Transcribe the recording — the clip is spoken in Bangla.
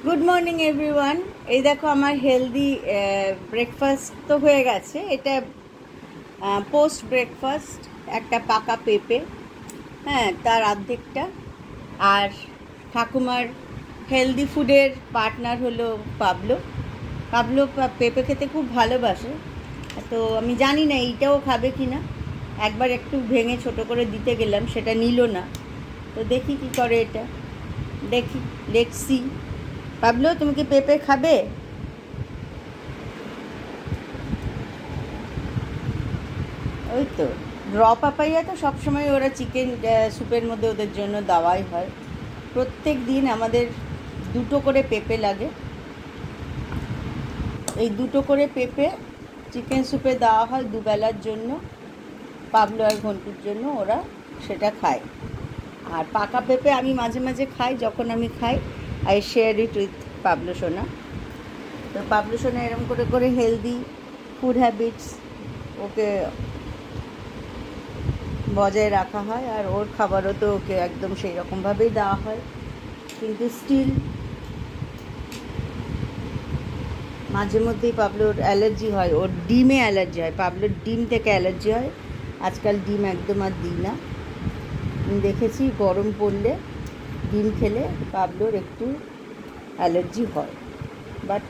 Good morning everyone. এই দেখো আমার হেলদি ব্রেকফাস্ট তো হয়ে গেছে। এটা পোস্ট ব্রেকফাস্ট, একটা পাকা পেঁপে, হ্যাঁ তার অর্ধেকটা। আর ঠাকুমার হেলদি ফুডের পার্টনার হলো পাবলো। পাবলো পেঁপে খেতে খুব ভালোবাসে, তো আমি জানি না এইটাও খাবে কি না। একবার একটু ভেঙে ছোট করে দিতে গেলাম, সেটা নিল না। তো দেখি কি করে এটা, দেখি, লেটস সি। পাবলো, তুমি কি পেঁপে খাবে? ওই তো র পাপাইয়া তো সবসময় ওরা চিকেন স্যুপের মধ্যে ওদের জন্য দেওয়াই হয়। প্রত্যেক দিন আমাদের দুটো করে পেঁপে লাগে। এই দুটো করে পেঁপে চিকেন স্যুপে দেওয়া হয় দুবেলার জন্য, পাবলো আর ঘন্টুর জন্য। ওরা সেটা খায়। আর পাকা পেঁপে আমি মাঝে মাঝে খাই, যখন আমি খাই I share it with Pablo সোনা। তো পাবলো সোনা এরম করে করে হেলদি ফুড হ্যাবিটস ওকে বজায় রাখা হয়, আর ওর খাবারও তো ওকে একদম সেই রকমভাবেই দেওয়া হয়। কিন্তু স্টিল মাঝে মধ্যেই পাবলোর অ্যালার্জি হয়, ওর ডিমে অ্যালার্জি হয়, পাবলোর ডিম থেকে অ্যালার্জি হয়। আজকাল ডিম একদম আর দিই না। আমি দেখেছি গরম পড়লে ডিম খেলে পাবলোর একটু অ্যালার্জি হয়, বাট